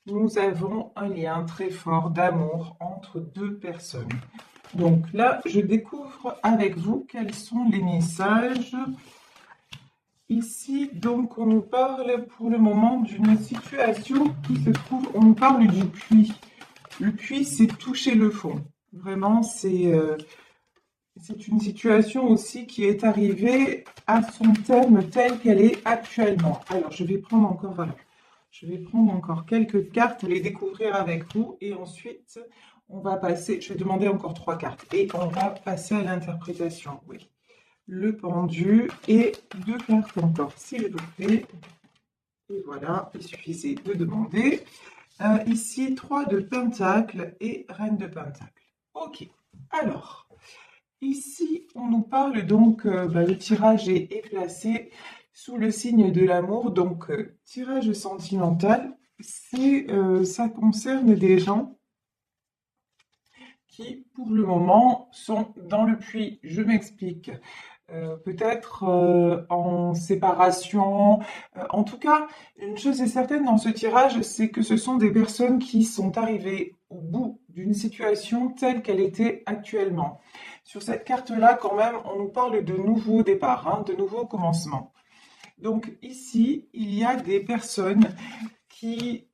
nous avons un lien très fort d'amour entre deux personnes. Donc là, je découvre avec vous quels sont les messages. Ici, donc, on nous parle pour le moment d'une situation qui se trouve, on nous parle du puits. Le puits, c'est toucher le fond. Vraiment, c'est une situation aussi qui est arrivée à son terme tel qu'elle est actuellement. Alors, je vais prendre encore, voilà, je vais prendre encore quelques cartes, les découvrir avec vous, et ensuite, on va passer, je vais demander encore 3 cartes, et on va passer à l'interprétation, oui. Le pendu et 2 cartes encore, s'il vous plaît. Et voilà, il suffisait de demander. Ici, 3 de Pentacle et Reine de Pentacle. Ok, alors, ici, on nous parle donc, le tirage est placé sous le signe de l'amour. Donc, tirage sentimental, ça concerne des gens qui, pour le moment, sont dans le puits. Je m'explique. Peut-être en séparation. En tout cas, une chose est certaine dans ce tirage, c'est que ce sont des personnes qui sont arrivées au bout d'une situation telle qu'elle était actuellement. Sur cette carte-là, quand même, on nous parle de nouveaux départs, hein, de nouveaux commencements. Donc ici, il y a des personnes qui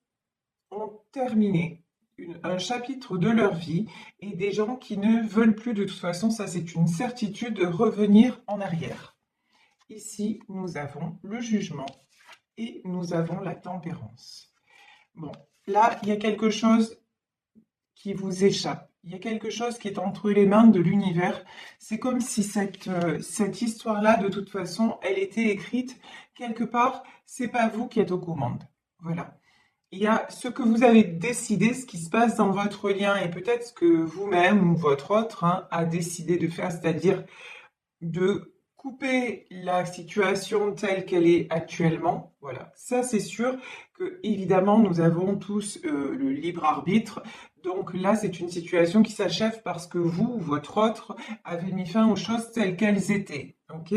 ont terminé un chapitre de leur vie et des gens qui ne veulent plus de toute façon, ça c'est une certitude, revenir en arrière. Ici, nous avons le jugement et nous avons la tempérance. Bon, là, il y a quelque chose qui vous échappe. Il y a quelque chose qui est entre les mains de l'univers. C'est comme si cette histoire-là, de toute façon, elle était écrite quelque part. C'est pas vous qui êtes aux commandes. Voilà. Il y a ce que vous avez décidé, ce qui se passe dans votre lien, et peut-être ce que vous-même ou votre autre a décidé de faire, c'est-à-dire de couper la situation telle qu'elle est actuellement. Voilà, ça c'est sûr que évidemment nous avons tous le libre arbitre. Donc là, c'est une situation qui s'achève parce que vous ou votre autre avez mis fin aux choses telles qu'elles étaient. Ok?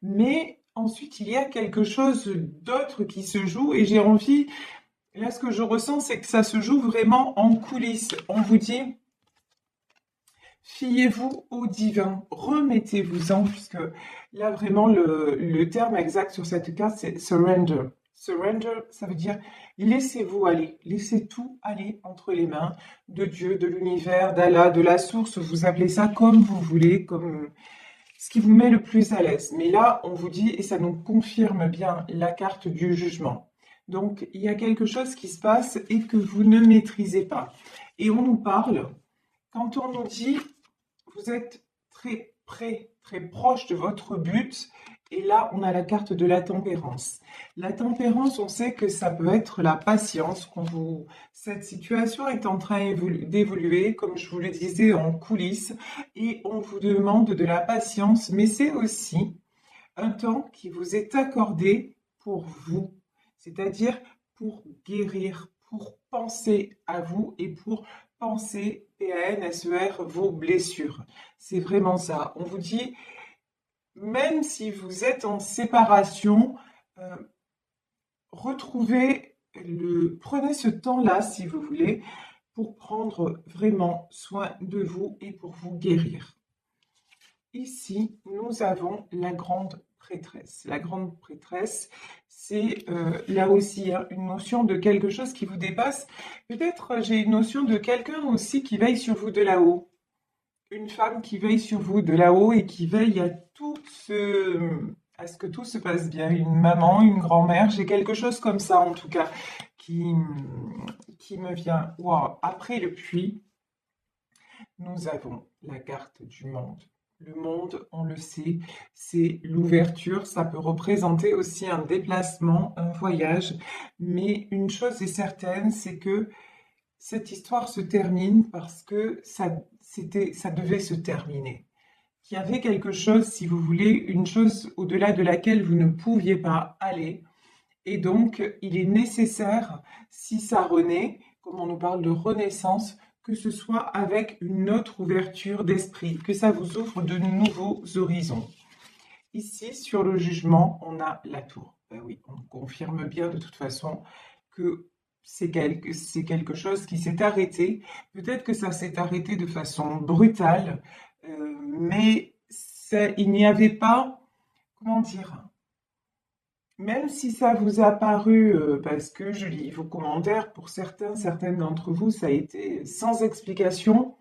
Mais ensuite, il y a quelque chose d'autre qui se joue et j'ai envie. Là, ce que je ressens, c'est que ça se joue vraiment en coulisses. On vous dit, fiez-vous au divin, remettez-vous-en, puisque là, vraiment, le terme exact sur cette carte, c'est surrender. Surrender, ça veut dire laissez-vous aller, laissez tout aller entre les mains de Dieu, de l'univers, d'Allah, de la source, vous appelez ça comme vous voulez, comme ce qui vous met le plus à l'aise. Mais là, on vous dit, et ça nous confirme bien la carte du jugement. Donc, il y a quelque chose qui se passe et que vous ne maîtrisez pas. Et on nous parle, quand on nous dit, vous êtes très près, très proche de votre but, et là, on a la carte de la tempérance. La tempérance, on sait que ça peut être la patience. Cette situation est en train d'évoluer, comme je vous le disais, en coulisses, et on vous demande de la patience, mais c'est aussi un temps qui vous est accordé pour vous, c'est-à-dire pour guérir, pour penser à vous et pour penser, PANSER, vos blessures. C'est vraiment ça. On vous dit, même si vous êtes en séparation, euh, prenez ce temps-là, si vous voulez, pour prendre vraiment soin de vous et pour vous guérir. Ici, nous avons la grande prêtresse. La grande prêtresse, c'est là aussi une notion de quelque chose qui vous dépasse. Peut-être j'ai une notion de quelqu'un aussi qui veille sur vous de là-haut. Une femme qui veille sur vous de là-haut et qui veille à ce que tout se passe bien. Une maman, une grand-mère, j'ai quelque chose comme ça en tout cas qui me vient. Wow. Après le puits, nous avons la carte du monde. Le monde, on le sait, c'est l'ouverture. Ça peut représenter aussi un déplacement, un voyage. Mais une chose est certaine, c'est que cette histoire se termine parce que ça devait se terminer. Qu'il y avait quelque chose, si vous voulez, une chose au-delà de laquelle vous ne pouviez pas aller. Et donc, il est nécessaire, si ça renaît, comme on nous parle de renaissance, que ce soit avec une autre ouverture d'esprit, que ça vous ouvre de nouveaux horizons. Ici, sur le jugement, on a la tour. Ben oui, on confirme bien de toute façon que c'est quelque chose qui s'est arrêté. Peut-être que ça s'est arrêté de façon brutale, mais il n'y avait pas, comment dire, même si ça vous a paru, parce que je lis vos commentaires, pour certaines d'entre vous, ça a été sans explication,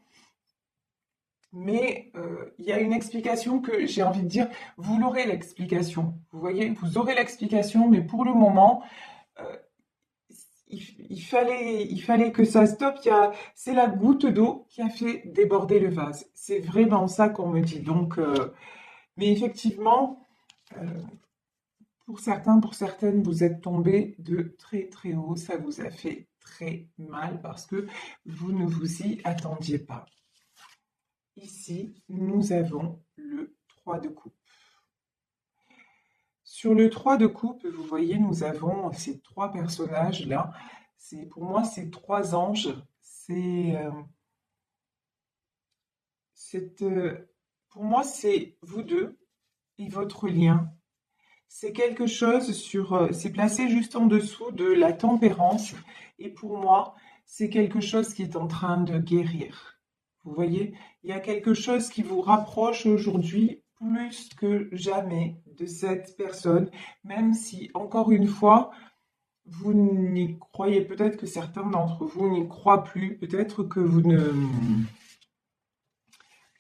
mais il y a une explication que j'ai envie de dire, vous l'aurez l'explication. Vous voyez, vous aurez l'explication, mais pour le moment, euh, il fallait que ça stoppe. C'est la goutte d'eau qui a fait déborder le vase. C'est vraiment ça qu'on me dit. Donc, mais effectivement, euh, pour certains, pour certaines, vous êtes tombés de très très haut. Ça vous a fait très mal parce que vous ne vous y attendiez pas. Ici, nous avons le 3 de coupe. Sur le 3 de coupe, vous voyez, nous avons ces trois personnages-là. Pour moi, ces trois anges. C'est, pour moi, c'est vous deux et votre lien. C'est quelque chose c'est placé juste en dessous de la tempérance. Et pour moi, c'est quelque chose qui est en train de guérir. Vous voyez, il y a quelque chose qui vous rapproche aujourd'hui plus que jamais de cette personne, même si, encore une fois, vous n'y croyez, peut-être que certains d'entre vous n'y croient plus, peut-être que vous ne,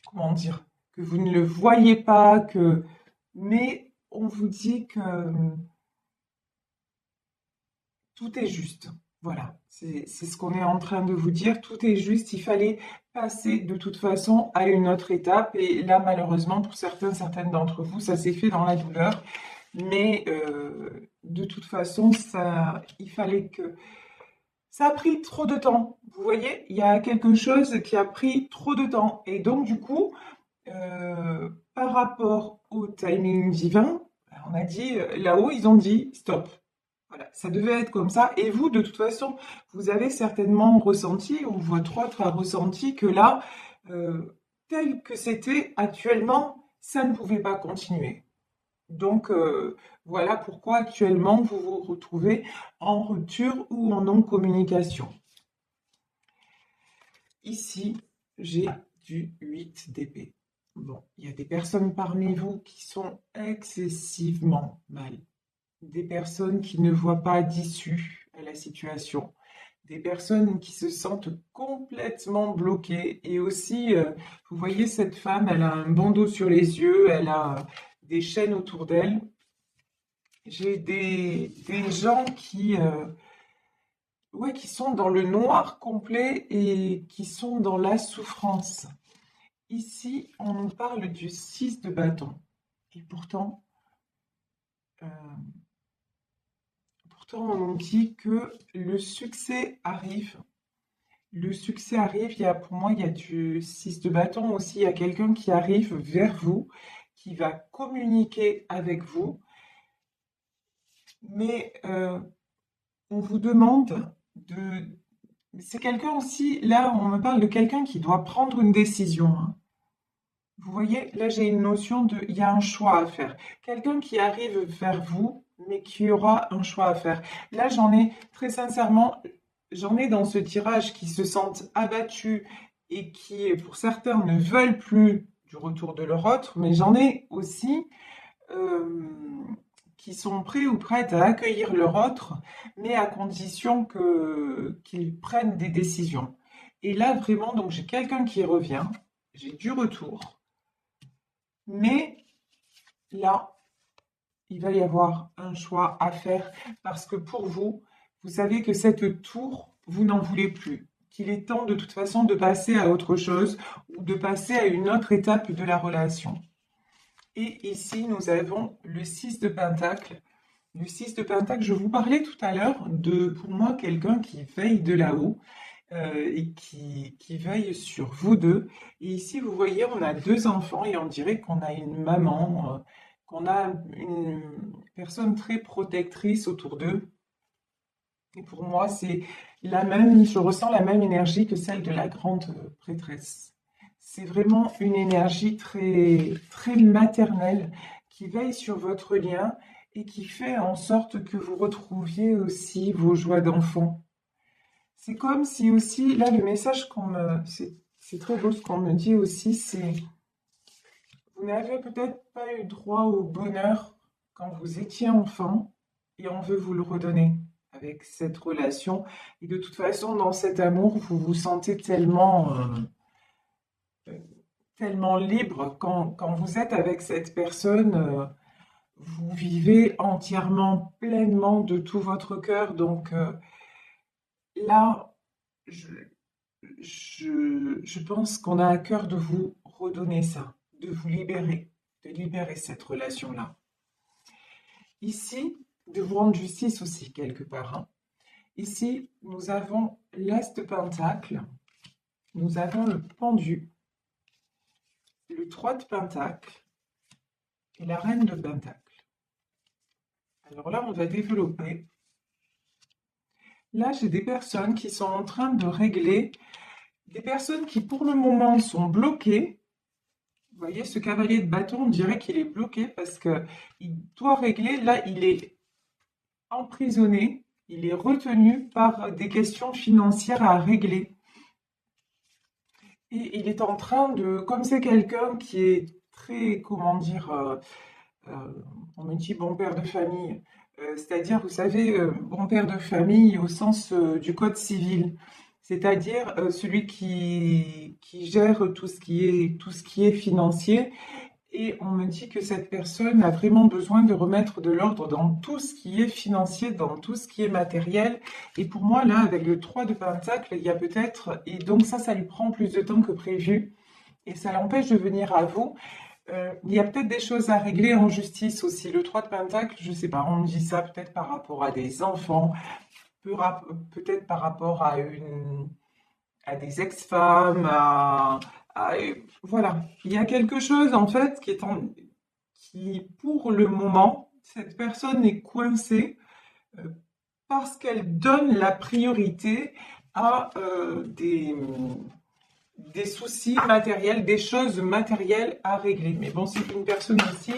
comment dire, que vous ne le voyez pas, mais on vous dit que tout est juste. Voilà, c'est ce qu'on est en train de vous dire. Tout est juste. Il fallait passer de toute façon à une autre étape. Et là, malheureusement, pour certaines d'entre vous, ça s'est fait dans la douleur. Mais de toute façon, il fallait que... Ça a pris trop de temps. Vous voyez, il y a quelque chose qui a pris trop de temps. Et donc, du coup, par rapport au timing divin, on a dit, là-haut, ils ont dit stop. Voilà, ça devait être comme ça. Et vous, de toute façon, vous avez certainement ressenti, ou votre autre a ressenti que là, tel que c'était actuellement, ça ne pouvait pas continuer. Donc, voilà pourquoi actuellement vous vous retrouvez en rupture ou en non-communication. Ici, j'ai du 8 d'épée. Bon, il y a des personnes parmi vous qui sont excessivement mal. Des personnes qui ne voient pas d'issue à la situation. Des personnes qui se sentent complètement bloquées. Et aussi, vous voyez, cette femme, elle a un bandeau sur les yeux, elle a des chaînes autour d'elle. J'ai des gens ouais, qui sont dans le noir complet et qui sont dans la souffrance. Ici, on nous parle du 6 de bâton. Et euh, pourtant, on nous dit que le succès arrive. Le succès arrive, pour moi, il y a du 6 de bâton aussi. Il y a quelqu'un qui arrive vers vous, qui va communiquer avec vous. Mais on vous demande de... C'est quelqu'un aussi, là, on me parle de quelqu'un qui doit prendre une décision, hein. Vous voyez, là, j'ai une notion de... Il y a un choix à faire. Quelqu'un qui arrive vers vous, mais qui aura un choix à faire. Là, très sincèrement, j'en ai dans ce tirage qui se sentent abattus et qui, pour certains, ne veulent plus du retour de leur autre, mais j'en ai aussi... qui sont prêts ou prêtes à accueillir leur autre, mais à condition qu'ils prennent des décisions. Et là, vraiment, donc j'ai quelqu'un qui revient, j'ai du retour, mais là, il va y avoir un choix à faire parce que pour vous, vous savez que cette tour, vous n'en voulez plus, qu'il est temps de toute façon de passer à autre chose ou de passer à une autre étape de la relation. Et ici, nous avons le 6 de Pentacle. Le 6 de Pentacle, je vous parlais tout à l'heure de, pour moi, quelqu'un qui veille de là-haut et qui veille sur vous deux. Et ici, vous voyez, on a deux enfants et on dirait qu'on a une maman, qu'on a une personne très protectrice autour d'eux. Et pour moi, je ressens la même énergie que celle de la grande prêtresse. C'est vraiment une énergie très, très maternelle qui veille sur votre lien et qui fait en sorte que vous retrouviez aussi vos joies d'enfant. C'est comme si aussi, là, le message c'est très beau ce qu'on me dit aussi, c'est vous n'avez peut-être pas eu droit au bonheur quand vous étiez enfant et on veut vous le redonner avec cette relation. Et de toute façon, dans cet amour, vous vous sentez tellement libre quand vous êtes avec cette personne. Vous vivez entièrement, pleinement de tout votre cœur. Donc là, je, je pense qu'on a à cœur de vous redonner ça, de vous libérer, de libérer cette relation-là. Ici, de vous rendre justice aussi quelque part, hein. Ici, nous avons l'As de Pentacle, nous avons le Pendu, le 3 de Pentacle et la Reine de Pentacle. Alors là, on va développer. Là, j'ai des personnes qui sont en train de régler, des personnes qui pour le moment sont bloquées. Vous voyez, ce cavalier de bâton, on dirait qu'il est bloqué parce qu'il doit régler. Là, il est emprisonné, il est retenu par des questions financières à régler. Et il est en train de, comme c'est quelqu'un qui est très, comment dire, on me dit bon père de famille, c'est-à-dire, vous savez, bon père de famille au sens du code civil, c'est-à-dire celui qui gère tout ce qui est financier. Et on me dit que cette personne a vraiment besoin de remettre de l'ordre dans tout ce qui est financier, dans tout ce qui est matériel. Et pour moi, là, avec le 3 de Pentacle, il y a peut-être, et donc ça lui prend plus de temps que prévu, et ça l'empêche de venir à vous. Il y a peut-être des choses à régler en justice aussi. Le 3 de Pentacle, je ne sais pas, on me dit ça peut-être par rapport à des enfants, peut-être par rapport à des ex-femmes, voilà. Il y a quelque chose en fait qui, pour le moment, cette personne est coincée euh, parce qu'elle donne la priorité à des soucis matériels, des choses matérielles à régler. Mais bon, c'est une personne aussi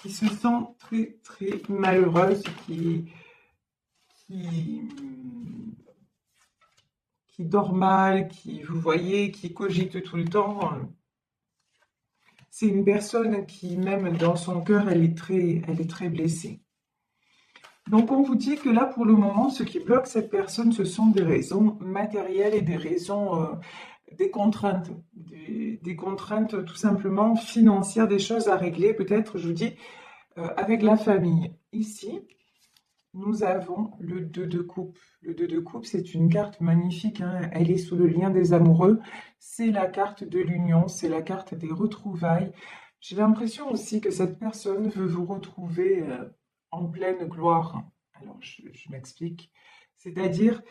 qui se sent très très malheureuse, qui, qui dort mal, qui, vous voyez, qui cogite tout le temps. C'est une personne qui, même dans son cœur, elle est très blessée. Donc, on vous dit que là, pour le moment, ce qui bloque cette personne, ce sont des raisons matérielles et des raisons, des contraintes tout simplement financières, des choses à régler, peut-être, je vous dis, avec la famille. Ici, nous avons le 2 de coupe. Le 2 de coupe, c'est une carte magnifique, hein. Elle est sous le lien des amoureux. C'est la carte de l'union, c'est la carte des retrouvailles. J'ai l'impression aussi que cette personne veut vous retrouver en pleine gloire. Alors, je m'explique. C'est-à-dire,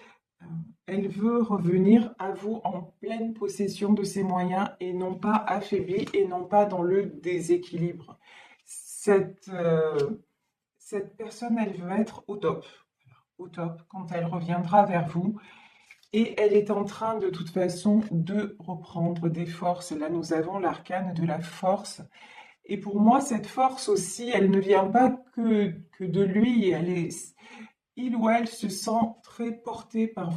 euh, elle veut revenir à vous en pleine possession de ses moyens et non pas affaiblie et non pas dans le déséquilibre. Cette personne, elle veut être au top, quand elle reviendra vers vous. Et elle est en train, de toute façon, de reprendre des forces. Là, nous avons l'arcane de la force. Et pour moi, cette force aussi, elle ne vient pas que de lui. Il ou elle se sent très porté par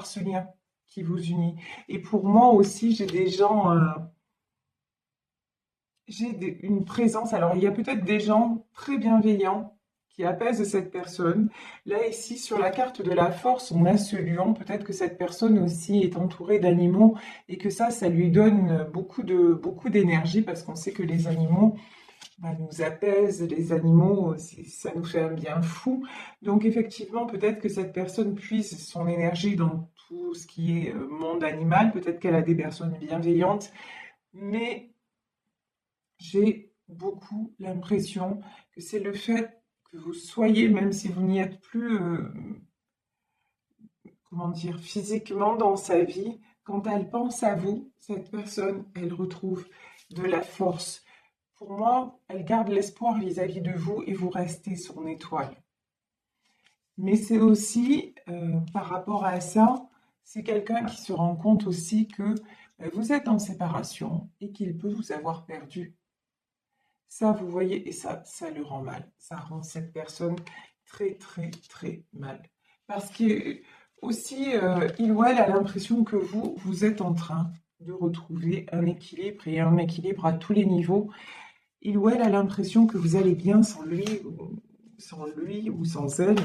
ce lien qui vous unit. Et pour moi aussi, j'ai des gens, une présence. Alors, il y a peut-être des gens très bienveillants qui apaisent cette personne. Là, ici, sur la carte de la force, on a ce lion. Peut-être que cette personne aussi est entourée d'animaux et que ça lui donne beaucoup d'énergie parce qu'on sait que les animaux nous apaisent, les animaux, ça nous fait un bien fou. Donc, effectivement, peut-être que cette personne puise son énergie dans tout ce qui est monde animal. Peut-être qu'elle a des personnes bienveillantes, mais j'ai beaucoup l'impression que c'est le fait que vous soyez, même si vous n'y êtes plus, comment dire, physiquement dans sa vie, quand elle pense à vous, cette personne, elle retrouve de la force. Pour moi, elle garde l'espoir vis-à-vis de vous et vous restez son étoile. Mais c'est aussi, par rapport à ça, c'est quelqu'un qui se rend compte aussi que vous êtes en séparation et qu'il peut vous avoir perdu. Ça, vous voyez, et ça le rend mal. Ça rend cette personne très, très, très mal. Parce que Aussi, il ou elle a l'impression que vous êtes en train de retrouver un équilibre et un équilibre à tous les niveaux. Il ou elle a l'impression que vous allez bien sans lui ou sans elle.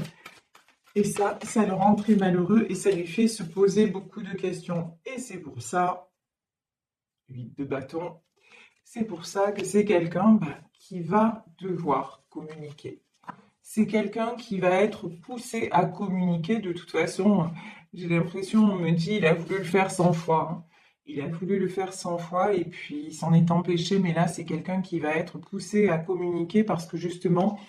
Et ça le rend très malheureux et ça lui fait se poser beaucoup de questions. Et c'est pour ça, 8 de bâton, c'est pour ça que c'est quelqu'un qui va devoir communiquer. C'est quelqu'un qui va être poussé à communiquer. De toute façon, j'ai l'impression, on me dit, il a voulu le faire 100 fois, hein. Il a voulu le faire 100 fois et puis il s'en est empêché. Mais là, c'est quelqu'un qui va être poussé à communiquer parce que justement,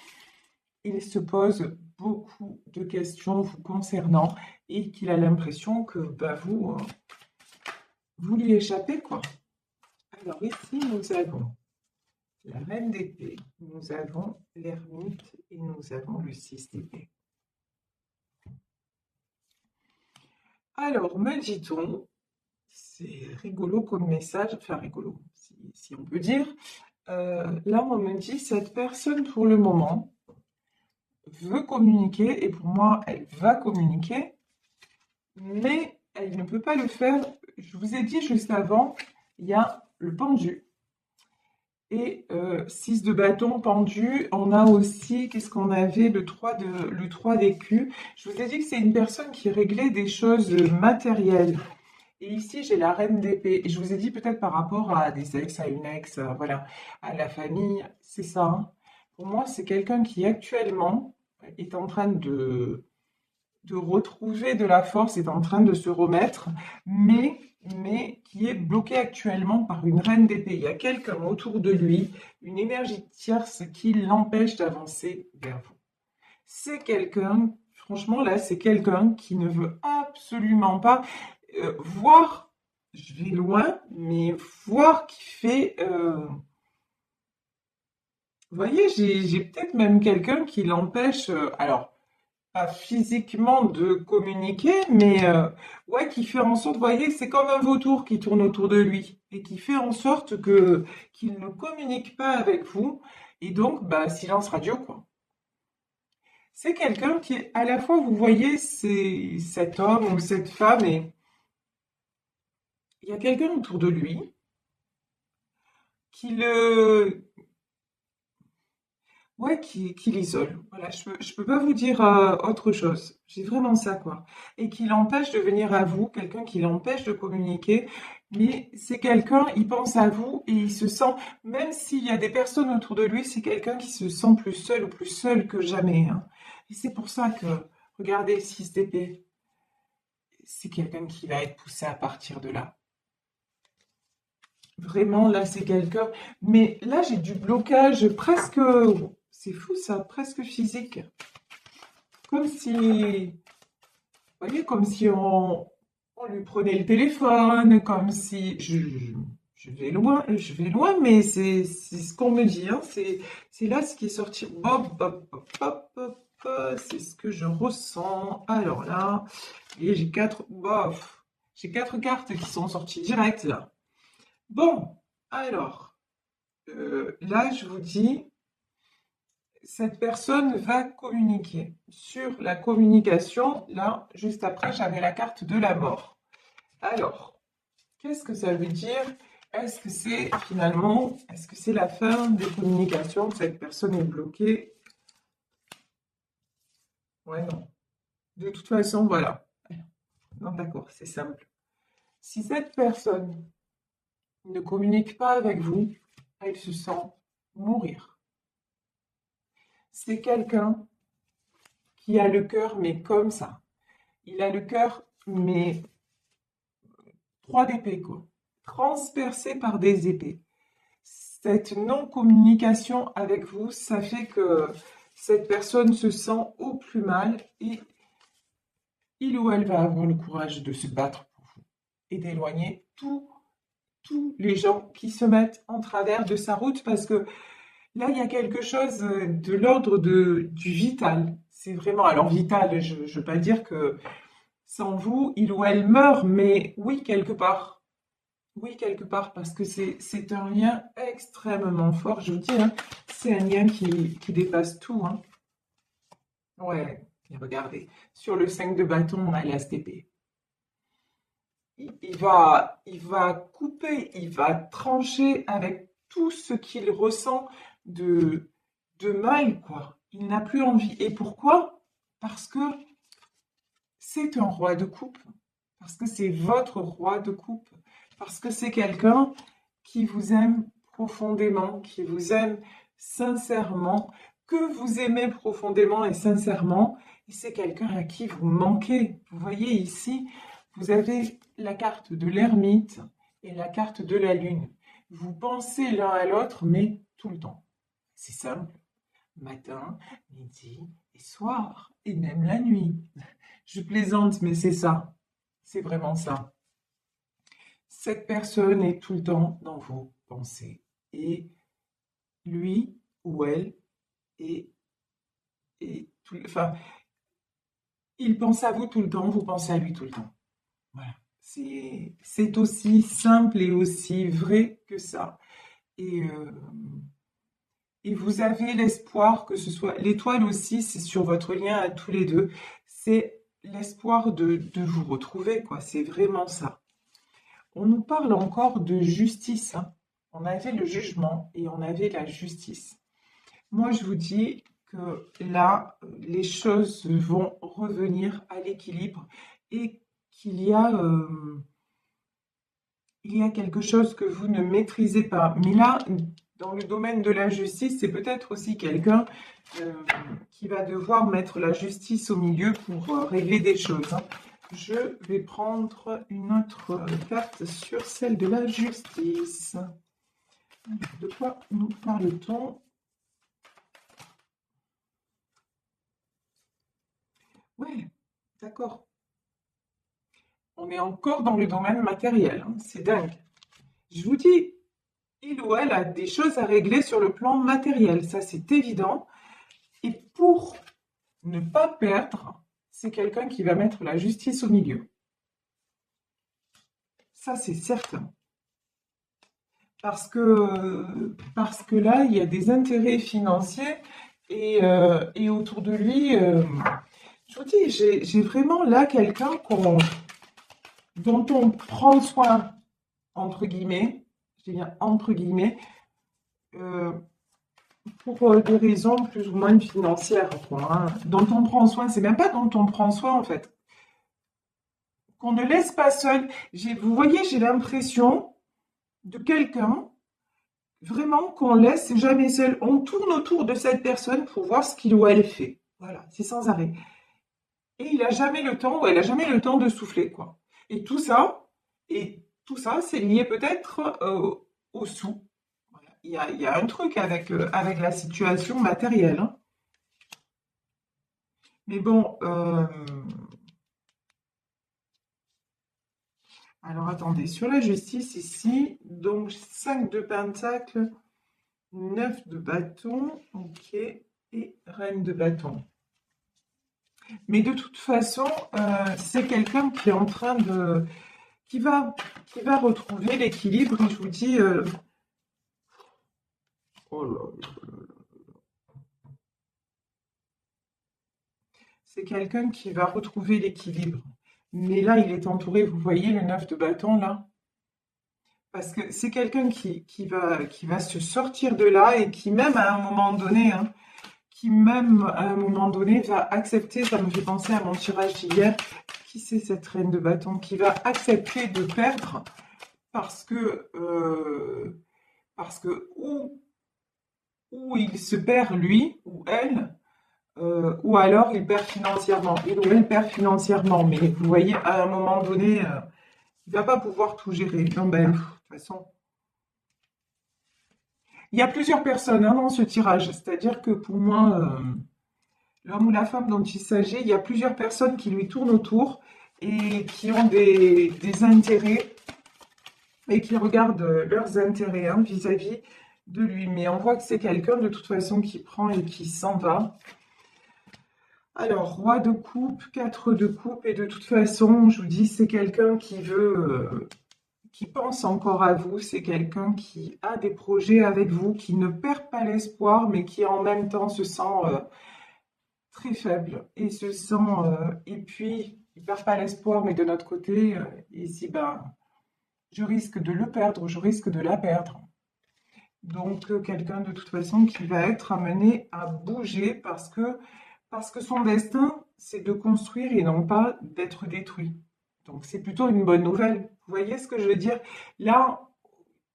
il se pose beaucoup de questions vous concernant et qu'il a l'impression que vous lui échappez, quoi. Alors ici, nous avons la reine d'épée, nous avons l'ermite et nous avons le 6 d'épée. Alors, me dit-on, c'est rigolo comme message, enfin rigolo, si on peut dire. Là, on me dit, cette personne, pour le moment, veut communiquer, et pour moi, elle va communiquer, mais elle ne peut pas le faire. Je vous ai dit juste avant, il y a le pendu. Et 6 de bâton pendu, on a aussi, qu'est-ce qu'on avait, le 3 d'écu. Je vous ai dit que c'est une personne qui réglait des choses matérielles. Et ici, j'ai la reine d'épée. Et je vous ai dit peut-être par rapport à des ex, à une ex, voilà, à la famille, c'est ça, hein. Pour moi, c'est quelqu'un qui actuellement est en train de retrouver de la force, est en train de se remettre, mais qui est bloqué actuellement par une reine d'épée. Il y a quelqu'un autour de lui, une énergie tierce qui l'empêche d'avancer vers vous. C'est quelqu'un, franchement là, c'est quelqu'un qui ne veut absolument pas voir, je vais loin, mais voir qui fait... vous voyez, j'ai peut-être même quelqu'un qui l'empêche, alors pas physiquement de communiquer, mais ouais, qui fait en sorte, vous voyez, c'est comme un vautour qui tourne autour de lui et qui fait en sorte que qu'il ne communique pas avec vous et donc silence radio quoi. C'est quelqu'un qui à la fois vous voyez c'est cet homme ou cette femme et il y a quelqu'un autour de lui qui le ouais, qui l'isole. Voilà, je peux pas vous dire autre chose. J'ai vraiment ça, quoi. Et qui l'empêche de venir à vous, quelqu'un qui l'empêche de communiquer. Mais c'est quelqu'un, il pense à vous et il se sent, même s'il y a des personnes autour de lui, c'est quelqu'un qui se sent plus seul ou plus seul que jamais, hein. Et c'est pour ça que, regardez, 6 d'épée, c'est quelqu'un qui va être poussé à partir de là. Vraiment, là, c'est quelqu'un. Mais là, j'ai du blocage presque. C'est fou ça, presque physique. Comme si. Vous voyez, comme si on lui prenait le téléphone, comme si. Je vais loin, mais c'est ce qu'on me dit, hein. C'est là ce qui est sorti. Hop, hop, hop, hop, hop, hop, c'est ce que je ressens. Alors là, et j'ai quatre. Bof, j'ai quatre cartes qui sont sorties direct là. Bon, alors, là, je vous dis, cette personne va communiquer. Sur la communication, là, juste après, j'avais la carte de la mort. Alors, qu'est-ce que ça veut dire? Est-ce que c'est finalement, est-ce que c'est la fin des communications? Cette personne est bloquée? Ouais, non. De toute façon, voilà. Non, d'accord, c'est simple. Si cette personne ne communique pas avec vous, elle se sent mourir. C'est quelqu'un qui a le cœur, mais comme ça. Il a le cœur, mais 3 d'épée, quoi. Transpercé par des épées. Cette non-communication avec vous, ça fait que cette personne se sent au plus mal et il ou elle va avoir le courage de se battre pour vous et d'éloigner tous les gens qui se mettent en travers de sa route parce que là, il y a quelque chose de l'ordre du vital. C'est vraiment, alors vital, je ne veux pas dire que sans vous, il ou elle meurt, mais oui, quelque part. Oui, quelque part, parce que c'est un lien extrêmement fort. Je vous dis, hein, c'est un lien qui dépasse tout, hein. Ouais. Et regardez, sur le 5 de bâton, on a l'as d'épée. Il va couper, il va trancher avec tout ce qu'il ressent de, de mal, quoi. Il n'a plus envie. Et pourquoi? Parce que c'est un roi de coupe, parce que c'est votre roi de coupe, parce que c'est quelqu'un qui vous aime profondément, qui vous aime sincèrement, que vous aimez profondément et sincèrement, et c'est quelqu'un à qui vous manquez. Vous voyez ici, vous avez la carte de l'ermite et la carte de la lune. Vous pensez l'un à l'autre, mais tout le temps. C'est simple, matin, midi et soir, et même la nuit. Je plaisante, mais c'est ça. C'est vraiment ça. Cette personne est tout le temps dans vos pensées. Et lui ou elle est, enfin, il pense à vous tout le temps, vous pensez à lui tout le temps. Voilà. C'est aussi simple et aussi vrai que ça. Et, euh, et vous avez l'espoir que ce soit... L'étoile aussi, c'est sur votre lien à tous les deux. C'est l'espoir de vous retrouver, quoi. C'est vraiment ça. On nous parle encore de justice, hein. On avait le jugement et on avait la justice. Moi, je vous dis que là, les choses vont revenir à l'équilibre et il y a quelque chose que vous ne maîtrisez pas. Mais là, dans le domaine de la justice, c'est peut-être aussi quelqu'un euh, qui va devoir mettre la justice au milieu pour régler des choses, hein. Je vais prendre une autre carte sur celle de la justice. De quoi nous parle-t-on? Ouais, d'accord. On est encore dans le domaine matériel, hein. C'est dingue. Je vous dis, il ou elle a des choses à régler sur le plan matériel, ça c'est évident. Et pour ne pas perdre, c'est quelqu'un qui va mettre la justice au milieu. Ça c'est certain. Parce que là, il y a des intérêts financiers et autour de lui, je vous dis, j'ai vraiment là quelqu'un dont on prend soin, entre guillemets, je dis bien entre guillemets, euh, pour des raisons plus ou moins financières, quoi, hein. Dont on prend soin, c'est même pas dont on prend soin en fait, qu'on ne laisse pas seul. Vous voyez, j'ai l'impression de quelqu'un vraiment qu'on laisse jamais seul. On tourne autour de cette personne pour voir ce qu'il ou elle fait. Voilà, c'est sans arrêt. Et il a jamais le temps, ou elle a jamais le temps de souffler, quoi. Et tout ça, et tout ça, c'est lié peut-être au sous. Voilà. Il y a un truc avec la situation matérielle, hein. Mais bon, alors attendez, sur la justice ici, donc 5 de pentacle, 9 de bâton, ok, et reine de bâton. Mais de toute façon, c'est quelqu'un qui est en train de... qui va, qui va retrouver l'équilibre, et je vous dis... oh là là. C'est quelqu'un qui va retrouver l'équilibre. Mais là, il est entouré, vous voyez le 9 de bâton là? Parce que c'est quelqu'un qui va se sortir de là et qui même à un moment donné, hein, qui même à un moment donné va accepter, ça me fait penser à mon tirage d'hier, qui c'est cette reine de bâton, qui va accepter de perdre parce que ou il se perd lui ou elle, ou alors il perd financièrement, il ou elle perd financièrement, mais vous voyez, à un moment donné, il va pas pouvoir tout gérer. Non, ben, de toute façon, il y a plusieurs personnes, hein, dans ce tirage, c'est-à-dire que pour moi, l'homme ou la femme dont il s'agit, il y a plusieurs personnes qui lui tournent autour et qui ont des intérêts et qui regardent leurs intérêts, hein, vis-à-vis de lui. Mais on voit que c'est quelqu'un de toute façon qui prend et qui s'en va. Alors, roi de coupe, 4 de coupe, et de toute façon, je vous dis, c'est quelqu'un qui veut, qui pense encore à vous, c'est quelqu'un qui a des projets avec vous, qui ne perd pas l'espoir, mais qui en même temps se sent très faible et se sent, et puis il perd pas l'espoir, mais de notre côté, il se dit, ben, je risque de le perdre, je risque de la perdre. Donc, quelqu'un de toute façon qui va être amené à bouger parce que son destin, c'est de construire et non pas d'être détruit. Donc, c'est plutôt une bonne nouvelle. Vous voyez ce que je veux dire? Là,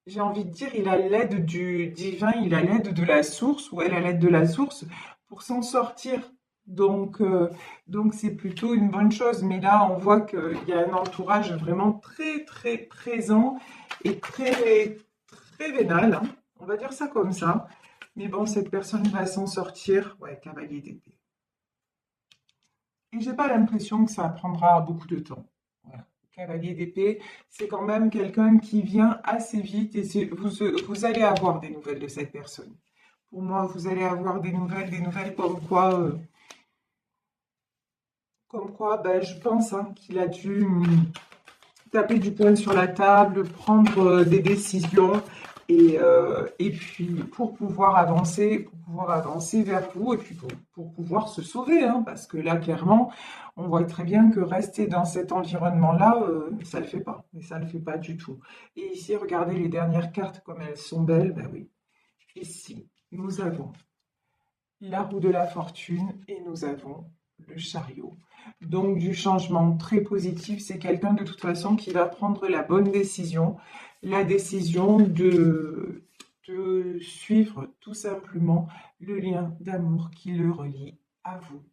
j'ai envie de dire, il a l'aide du divin, il a l'aide de la source, ou elle a l'aide de la source pour s'en sortir. Donc, euh, donc c'est plutôt une bonne chose. Mais là, on voit qu'il y a un entourage vraiment très, très présent et très, très vénal, hein. On va dire ça comme ça. Mais bon, cette personne va s'en sortir. Ouais, cavalier d'épée. Et j'ai pas l'impression que ça prendra beaucoup de temps. Voilà. Cavalier d'épée, c'est quand même quelqu'un qui vient assez vite et vous allez avoir des nouvelles de cette personne. Pour moi, vous allez avoir des nouvelles comme quoi, ben, je pense hein, qu'il a dû taper du poing sur la table, prendre des décisions et puis pour pouvoir avancer vers vous et puis pour pouvoir se sauver, hein, parce que là, clairement, on voit très bien que rester dans cet environnement-là, ça le fait pas, mais ça le fait pas du tout. Et ici, regardez les dernières cartes comme elles sont belles, ben oui. Ici, nous avons la roue de la fortune et nous avons le chariot. Donc du changement très positif, c'est quelqu'un de toute façon qui va prendre la bonne décision, la décision de suivre tout simplement le lien d'amour qui le relie à vous.